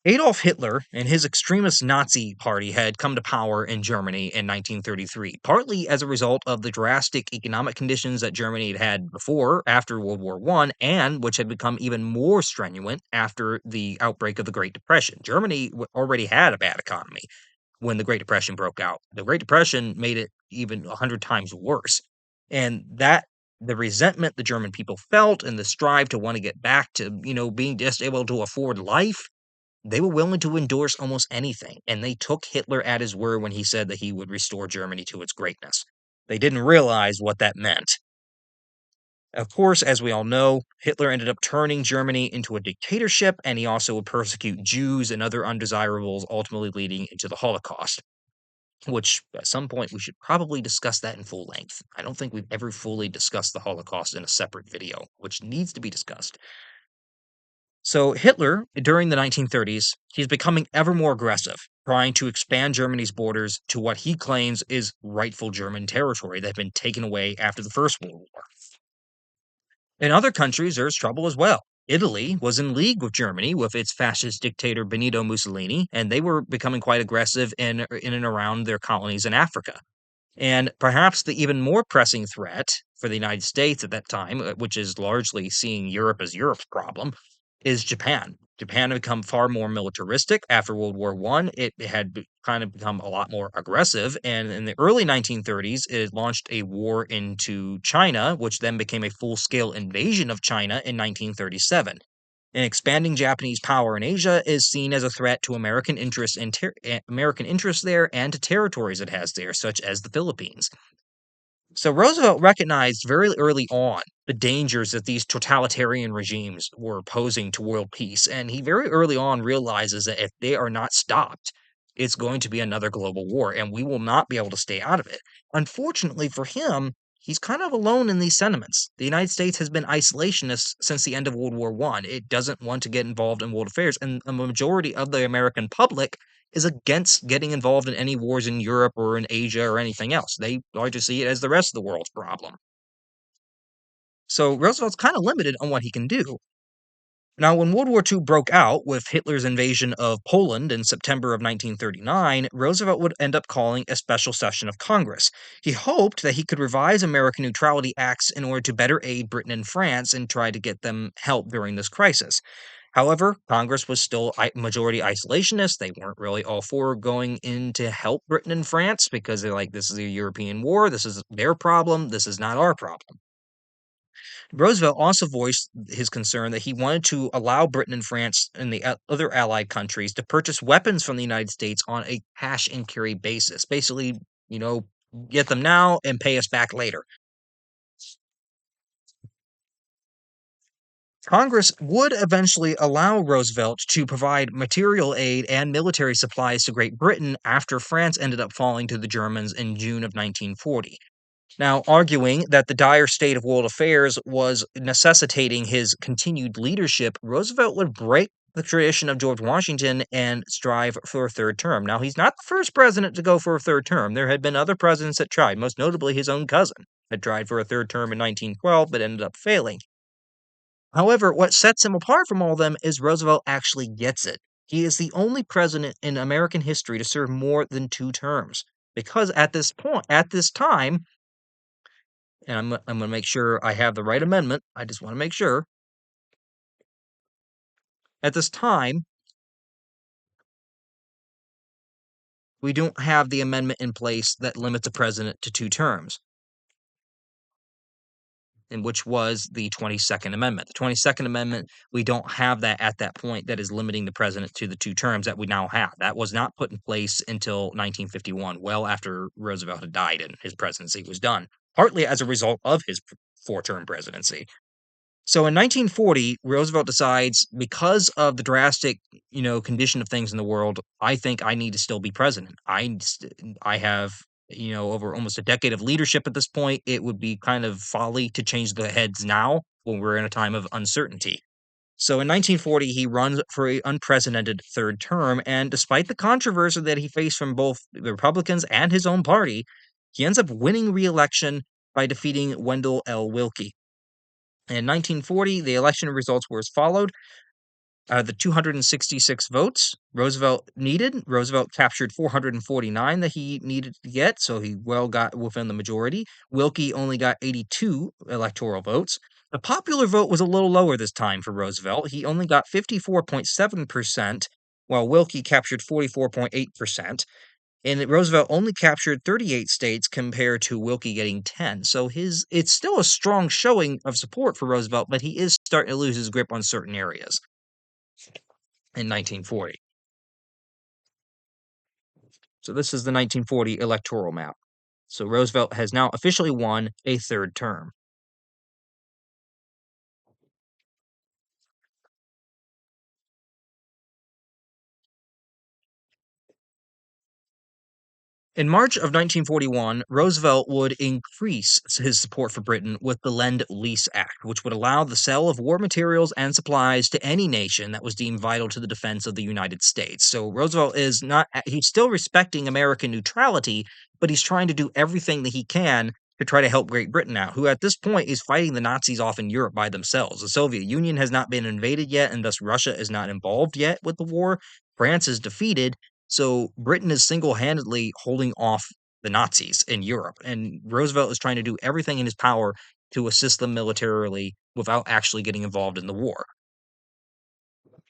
Adolf Hitler and his extremist Nazi party had come to power in Germany in 1933, partly as a result of the drastic economic conditions that Germany had had before, after World War I, and which had become even more strenuous after the outbreak of the Great Depression. Germany already had a bad economy when the Great Depression broke out. The Great Depression made it even 100 times worse. And the resentment the German people felt and the strive to want to get back to, being just able to afford life, they were willing to endorse almost anything. And they took Hitler at his word when he said that he would restore Germany to its greatness. They didn't realize what that meant. Of course, as we all know, Hitler ended up turning Germany into a dictatorship, and he also would persecute Jews and other undesirables, ultimately leading into the Holocaust, which at some point we should probably discuss that in full length. I don't think we've ever fully discussed the Holocaust in a separate video, which needs to be discussed. So, Hitler, during the 1930s, he's becoming ever more aggressive, trying to expand Germany's borders to what he claims is rightful German territory that had been taken away after the First World War. In other countries, there's trouble as well. Italy was in league with Germany with its fascist dictator Benito Mussolini, and they were becoming quite aggressive in and around their colonies in Africa. And perhaps the even more pressing threat for the United States at that time, which is largely seeing Europe as Europe's problem, is Japan. Japan had become far more militaristic after World War One. It had kind of become a lot more aggressive, and in the early 1930s, it launched a war into China, which then became a full-scale invasion of China in 1937. And expanding Japanese power in Asia is seen as a threat to American interests and American interests there and to territories it has there, such as the Philippines. So Roosevelt recognized very early on the dangers that these totalitarian regimes were posing to world peace, and he very early on realizes that if they are not stopped, it's going to be another global war, and we will not be able to stay out of it. Unfortunately for him, he's kind of alone in these sentiments. The United States has been isolationist since the end of World War One. It doesn't want to get involved in world affairs, and a majority of the American public is against getting involved in any wars in Europe or in Asia or anything else. They like to see it as the rest of the world's problem. So Roosevelt's kind of limited on what he can do. Now, when World War II broke out with Hitler's invasion of Poland in September of 1939, Roosevelt would end up calling a special session of Congress. He hoped that he could revise American neutrality acts in order to better aid Britain and France and try to get them help during this crisis. However, Congress was still majority isolationist. They weren't really all for going in to help Britain and France because they're like, this is a European war. This is their problem. This is not our problem. Roosevelt also voiced his concern that he wanted to allow Britain and France and the other allied countries to purchase weapons from the United States on a cash and carry basis. Basically, you know, get them now and pay us back later. Congress would eventually allow Roosevelt to provide material aid and military supplies to Great Britain after France ended up falling to the Germans in June of 1940. Now, arguing that the dire state of world affairs was necessitating his continued leadership, Roosevelt would break the tradition of George Washington and strive for a third term. Now, he's not the first president to go for a third term. There had been other presidents that tried, most notably his own cousin had tried for a third term in 1912 but ended up failing. However, what sets him apart from all of them is Roosevelt actually gets it. He is the only president in American history to serve more than two terms. Because at this time, and I'm going to make sure I have the right amendment. I just want to make sure. At this time, we don't have the amendment in place that limits a president to two terms, and which was the 22nd Amendment. The 22nd Amendment, we don't have that at that point that is limiting the president to the two terms that we now have. That was not put in place until 1951, well after Roosevelt had died and his presidency was done, partly as a result of his four-term presidency. So in 1940, Roosevelt decides because of the drastic, condition of things in the world, I think I need to still be president. I have, over almost a decade of leadership at this point. It would be kind of folly to change the heads now when we're in a time of uncertainty. So in 1940, he runs for an unprecedented third term, and despite the controversy that he faced from both the Republicans and his own party, he ends up winning re-election by defeating Wendell L. Willkie. In 1940, the election results were as followed. The 266 votes Roosevelt captured 449 that he needed to get, so he well got within the majority. Willkie only got 82 electoral votes. The popular vote was a little lower this time for Roosevelt. He only got 54.7%, while Willkie captured 44.8%. And Roosevelt only captured 38 states compared to Willkie getting 10. So it's still a strong showing of support for Roosevelt, but he is starting to lose his grip on certain areas in 1940. So this is the 1940 electoral map. So Roosevelt has now officially won a third term. In March of 1941, Roosevelt would increase his support for Britain with the Lend-Lease Act, which would allow the sale of war materials and supplies to any nation that was deemed vital to the defense of the United States. So Roosevelt is not, he's still respecting American neutrality, but he's trying to do everything that he can to try to help Great Britain out, who at this point is fighting the Nazis off in Europe by themselves. The Soviet Union has not been invaded yet, and thus Russia is not involved yet with the war. France is defeated, so Britain is single-handedly holding off the Nazis in Europe, and Roosevelt is trying to do everything in his power to assist them militarily without actually getting involved in the war.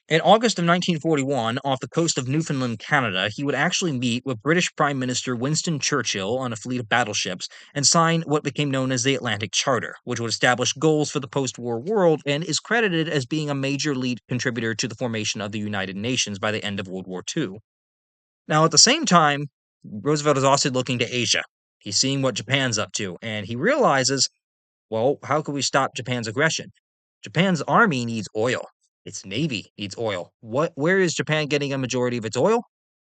In August of 1941, off the coast of Newfoundland, Canada, he would actually meet with British Prime Minister Winston Churchill on a fleet of battleships and sign what became known as the Atlantic Charter, which would establish goals for the post war world and is credited as being a major lead contributor to the formation of the United Nations by the end of World War II. Now, at the same time, Roosevelt is also looking to Asia. He's seeing what Japan's up to, and he realizes, well, how can we stop Japan's aggression? Japan's army needs oil. Its navy needs oil. Where is Japan getting a majority of its oil?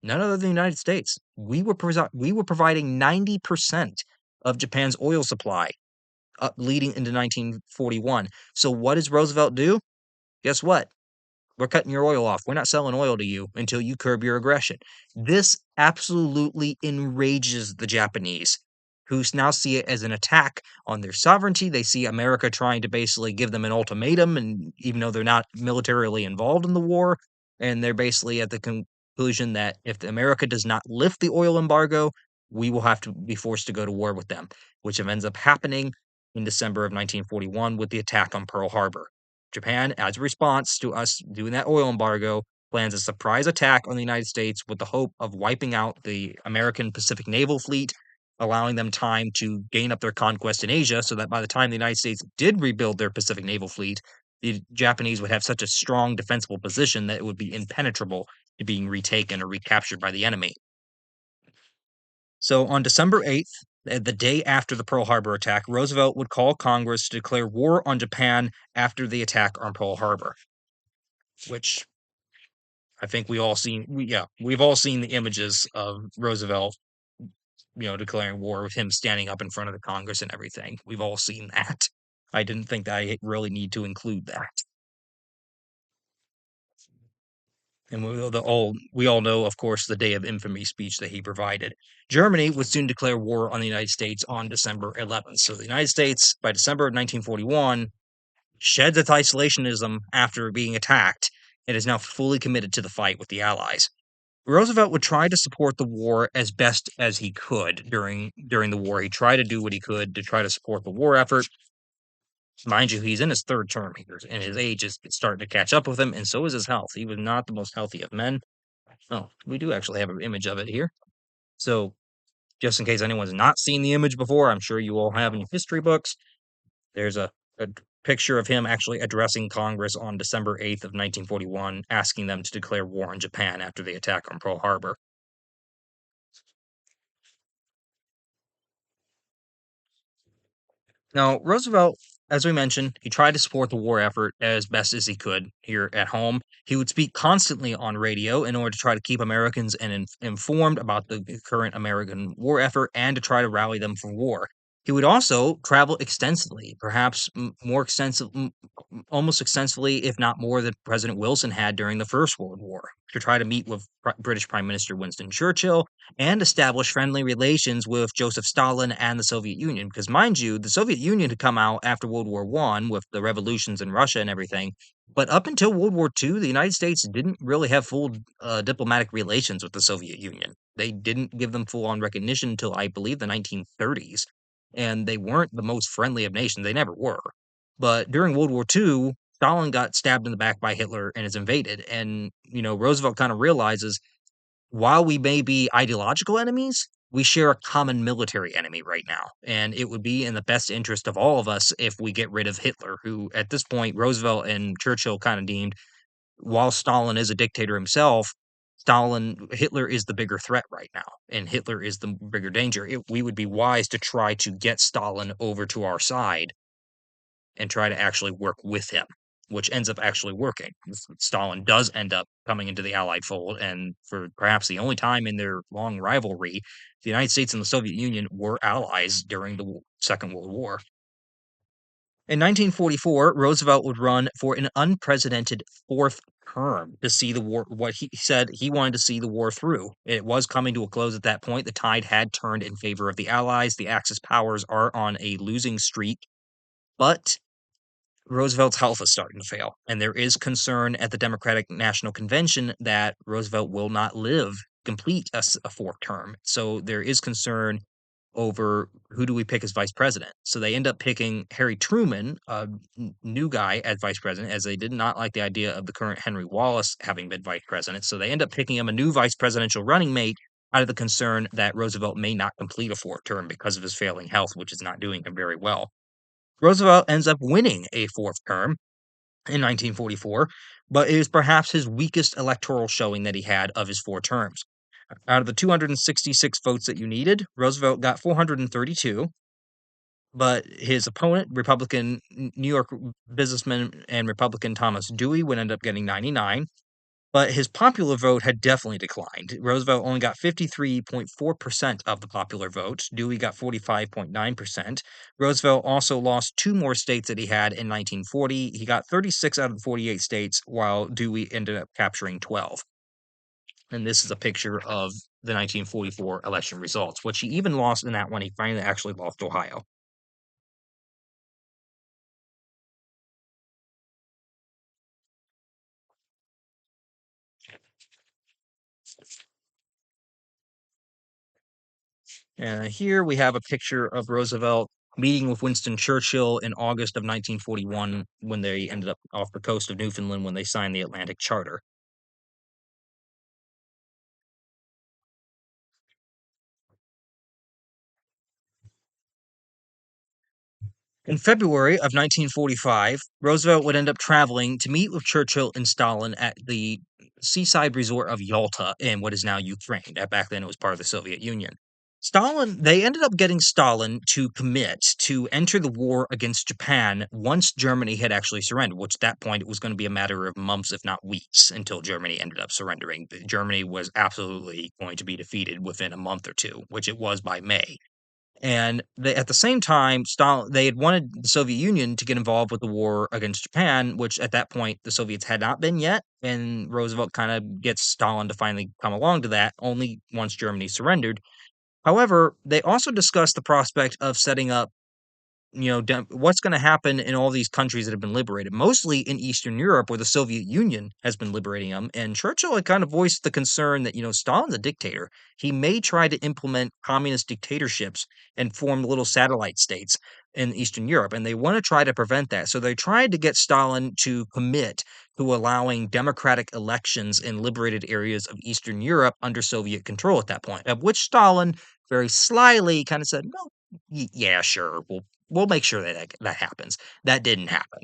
None other than the United States. We were providing 90% of Japan's oil supply leading into 1941. So what does Roosevelt do? Guess what? We're cutting your oil off. We're not selling oil to you until you curb your aggression. This absolutely enrages the Japanese, who now see it as an attack on their sovereignty. They see America trying to basically give them an ultimatum, and even though they're not militarily involved in the war, and they're basically at the conclusion that if America does not lift the oil embargo, we will have to be forced to go to war with them, which ends up happening in December of 1941 with the attack on Pearl Harbor. Japan, as a response to us doing that oil embargo, plans a surprise attack on the United States with the hope of wiping out the American Pacific Naval Fleet, allowing them time to gain up their conquest in Asia so that by the time the United States did rebuild their Pacific Naval Fleet, the Japanese would have such a strong defensible position that it would be impenetrable to being retaken or recaptured by the enemy. So on December 8th, the day after the Pearl Harbor attack, Roosevelt would call Congress to declare war on Japan after the attack on Pearl Harbor, which I think we've all seen the images of Roosevelt, declaring war with him standing up in front of the Congress and everything. We've all seen that. I didn't think that I really need to include that. And we all know, of course, the day of infamy speech that he provided. Germany would soon declare war on the United States on December 11th. So the United States, by December of 1941, sheds its isolationism after being attacked and is now fully committed to the fight with the Allies. Roosevelt would try to support the war as best as he could during the war. He tried to do what he could to try to support the war effort. Mind you, he's in his third term here, and his age is starting to catch up with him, and so is his health. He was not the most healthy of men. Oh, we do actually have an image of it here. So, just in case anyone's not seen the image before, I'm sure you all have in your history books. There's a picture of him actually addressing Congress on December 8th of 1941, asking them to declare war on Japan after the attack on Pearl Harbor. Now, Roosevelt, as we mentioned, he tried to support the war effort as best as he could here at home. He would speak constantly on radio in order to try to keep Americans informed about the current American war effort and to try to rally them for war. He would also travel extensively, perhaps more extensive, almost extensively, if not more, than President Wilson had during the First World War, to try to meet with British Prime Minister Winston Churchill and establish friendly relations with Joseph Stalin and the Soviet Union. Because, mind you, the Soviet Union had come out after World War One with the revolutions in Russia and everything. But up until World War II, the United States didn't really have full diplomatic relations with the Soviet Union. They didn't give them full on recognition until, I believe, the 1930s. And they weren't the most friendly of nations. They never were. But during World War II, Stalin got stabbed in the back by Hitler and is invaded. And, Roosevelt kind of realizes while we may be ideological enemies, we share a common military enemy right now. And it would be in the best interest of all of us if we get rid of Hitler, who at this point, Roosevelt and Churchill kind of deemed, while Stalin is a dictator himself, Hitler is the bigger threat right now, and Hitler is the bigger danger. We would be wise to try to get Stalin over to our side and try to actually work with him, which ends up actually working. Stalin does end up coming into the Allied fold, and for perhaps the only time in their long rivalry, the United States and the Soviet Union were allies during the Second World War. In 1944, Roosevelt would run for an unprecedented fourth term to see the war. What he said he wanted to see the war through. It was coming to a close at that point. The tide had turned in favor of the Allies. The Axis powers are on a losing streak, but Roosevelt's health is starting to fail, and there is concern at the Democratic National Convention that Roosevelt will not live complete a fourth term. So there is concern over who do we pick as vice president. So they end up picking Harry Truman, a new guy, as vice president, as they did not like the idea of the current Henry Wallace having been vice president. So they end up picking him a new vice presidential running mate out of the concern that Roosevelt may not complete a fourth term because of his failing health, which is not doing him very well. Roosevelt ends up winning a fourth term in 1944, but it is perhaps his weakest electoral showing that he had of his four terms. Out of the 266 votes that you needed, Roosevelt got 432, but his opponent, Republican New York businessman and Republican Thomas Dewey, would end up getting 99. But his popular vote had definitely declined. Roosevelt only got 53.4% of the popular vote. Dewey got 45.9%. Roosevelt also lost two more states that he had in 1940. He got 36 out of the 48 states, while Dewey ended up capturing 12. And this is a picture of the 1944 election results, which he even lost in that one. He finally actually lost Ohio. Here we have a picture of Roosevelt meeting with Winston Churchill in August of 1941 when they ended up off the coast of Newfoundland when they signed the Atlantic Charter. In February of 1945, Roosevelt would end up traveling to meet with Churchill and Stalin at the seaside resort of Yalta in what is now Ukraine. Back then, it was part of the Soviet Union. They ended up getting Stalin to commit to enter the war against Japan once Germany had actually surrendered, which at that point it was going to be a matter of months, if not weeks, until Germany ended up surrendering. Germany was absolutely going to be defeated within a month or two, which it was by May. And at the same time, they had wanted the Soviet Union to get involved with the war against Japan, which at that point the Soviets had not been yet. And Roosevelt kind of gets Stalin to finally come along to that only once Germany surrendered. However, they also discussed the prospect of setting up what's going to happen in all these countries that have been liberated, mostly in Eastern Europe, where the Soviet Union has been liberating them. And Churchill had kind of voiced the concern that, Stalin's a dictator. He may try to implement communist dictatorships and form little satellite states in Eastern Europe. And they want to try to prevent that. So they tried to get Stalin to commit to allowing democratic elections in liberated areas of Eastern Europe under Soviet control at that point, of which Stalin very slyly kind of said, no, yeah, sure, we'll make sure that happens. That didn't happen.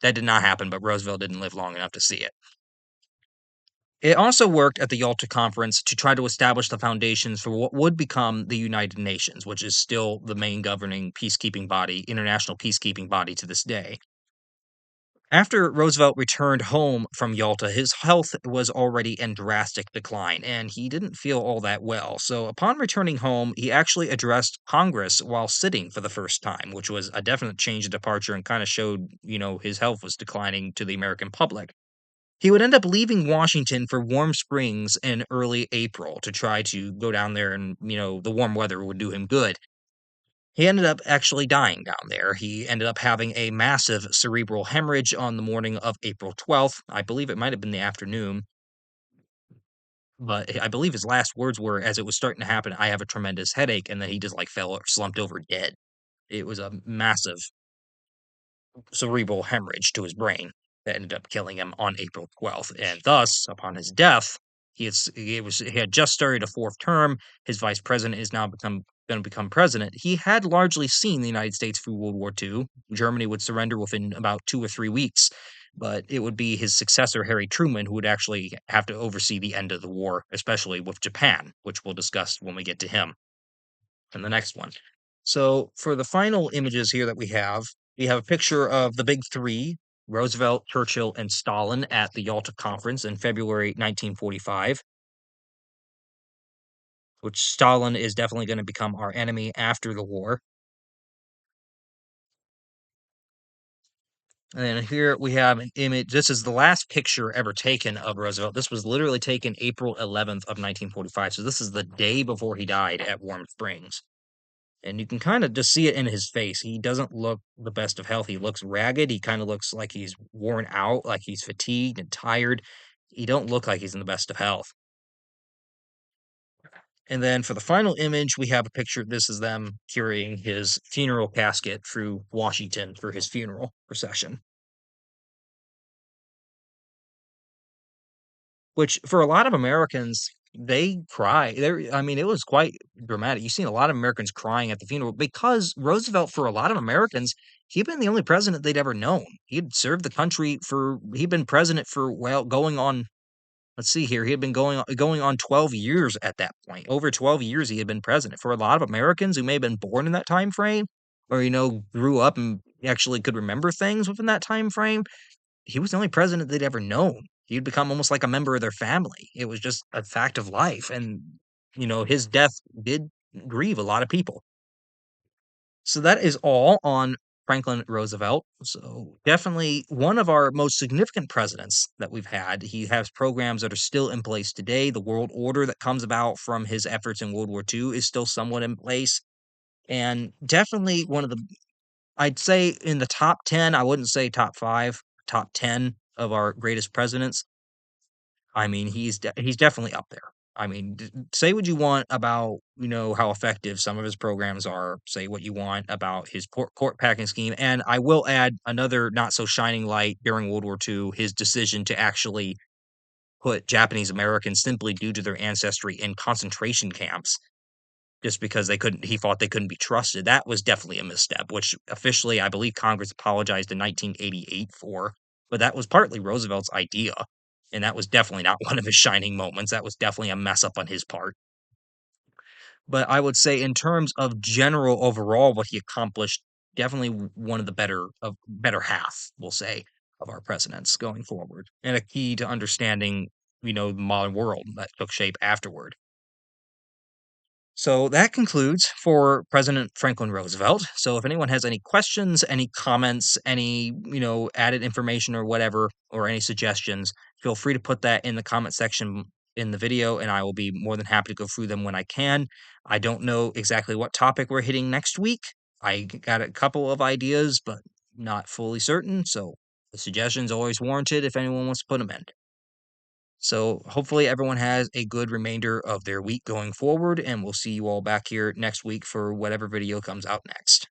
That did not happen, but Roosevelt didn't live long enough to see it. It also worked at the Yalta Conference to try to establish the foundations for what would become the United Nations, which is still the main governing peacekeeping body, international peacekeeping body to this day. After Roosevelt returned home from Yalta, his health was already in drastic decline, and he didn't feel all that well. So, upon returning home, he actually addressed Congress while sitting for the first time, which was a definite change of departure and kind of showed, his health was declining to the American public. He would end up leaving Washington for Warm Springs in early April to try to go down there and, the warm weather would do him good. He ended up actually dying down there. He ended up having a massive cerebral hemorrhage on the morning of April 12th. I believe it might have been the afternoon, but I believe his last words were, as it was starting to happen, "I have a tremendous headache," and then he just, like, fell or slumped over dead. It was a massive cerebral hemorrhage to his brain that ended up killing him on April 12th. And thus, upon his death, he had just started a fourth term. His vice president is now going to become president. He had largely seen the United States through World War II. Germany would surrender within about 2 or 3 weeks, but it would be his successor, Harry Truman, who would actually have to oversee the end of the war, especially with Japan, which we'll discuss when we get to him in the next one. So for the final images here that we have a picture of the big three. Roosevelt, Churchill, and Stalin at the Yalta Conference in February 1945, which Stalin is definitely going to become our enemy after the war. And then here we have an image. This is the last picture ever taken of Roosevelt. This was literally taken April 11th of 1945. So this is the day before he died at Warm Springs. And you can kind of just see it in his face. He doesn't look the best of health. He looks ragged. He kind of looks like he's worn out, like he's fatigued and tired. He don't look like he's in the best of health. And then for the final image, we have a picture. This is them carrying his funeral casket through Washington for his funeral procession. Which for a lot of Americans, they cry. I mean, it was quite dramatic. You've seen a lot of Americans crying at the funeral because Roosevelt, for a lot of Americans, he'd been the only president they'd ever known. He'd served the country he'd been president for, well, going on, let's see here, he had been going on 12 years at that point. Over 12 years he had been president. For a lot of Americans who may have been born in that time frame, or grew up and actually could remember things within that time frame, he was the only president they'd ever known. He'd become almost like a member of their family. It was just a fact of life, and, his death did grieve a lot of people. So that is all on Franklin Roosevelt. So definitely one of our most significant presidents that we've had. He has programs that are still in place today. The world order that comes about from his efforts in World War II is still somewhat in place, and definitely one of the I'd say in the top 10, I wouldn't say top 5, top 10 of our greatest presidents. I mean, he's definitely up there. I mean, say what you want about, how effective some of his programs are, say what you want about his court packing scheme, and I will add another not so shining light during World War II, his decision to actually put Japanese Americans, simply due to their ancestry, in concentration camps just because he thought they couldn't be trusted. That was definitely a misstep, which officially I believe Congress apologized in 1988 for, but that was partly Roosevelt's idea, and that was definitely not one of his shining moments. That was definitely a mess up on his part. But I would say in terms of general overall what he accomplished, definitely one of the better half, we'll say, of our presidents going forward, and a key to understanding, the modern world that took shape afterward. So that concludes for President Franklin Roosevelt. So if anyone has any questions, any comments, any, added information or whatever, or any suggestions, feel free to put that in the comment section in the video, and I will be more than happy to go through them when I can. I don't know exactly what topic we're hitting next week. I got a couple of ideas, but not fully certain. So the suggestions always warranted if anyone wants to put them in. So hopefully everyone has a good remainder of their week going forward, and we'll see you all back here next week for whatever video comes out next.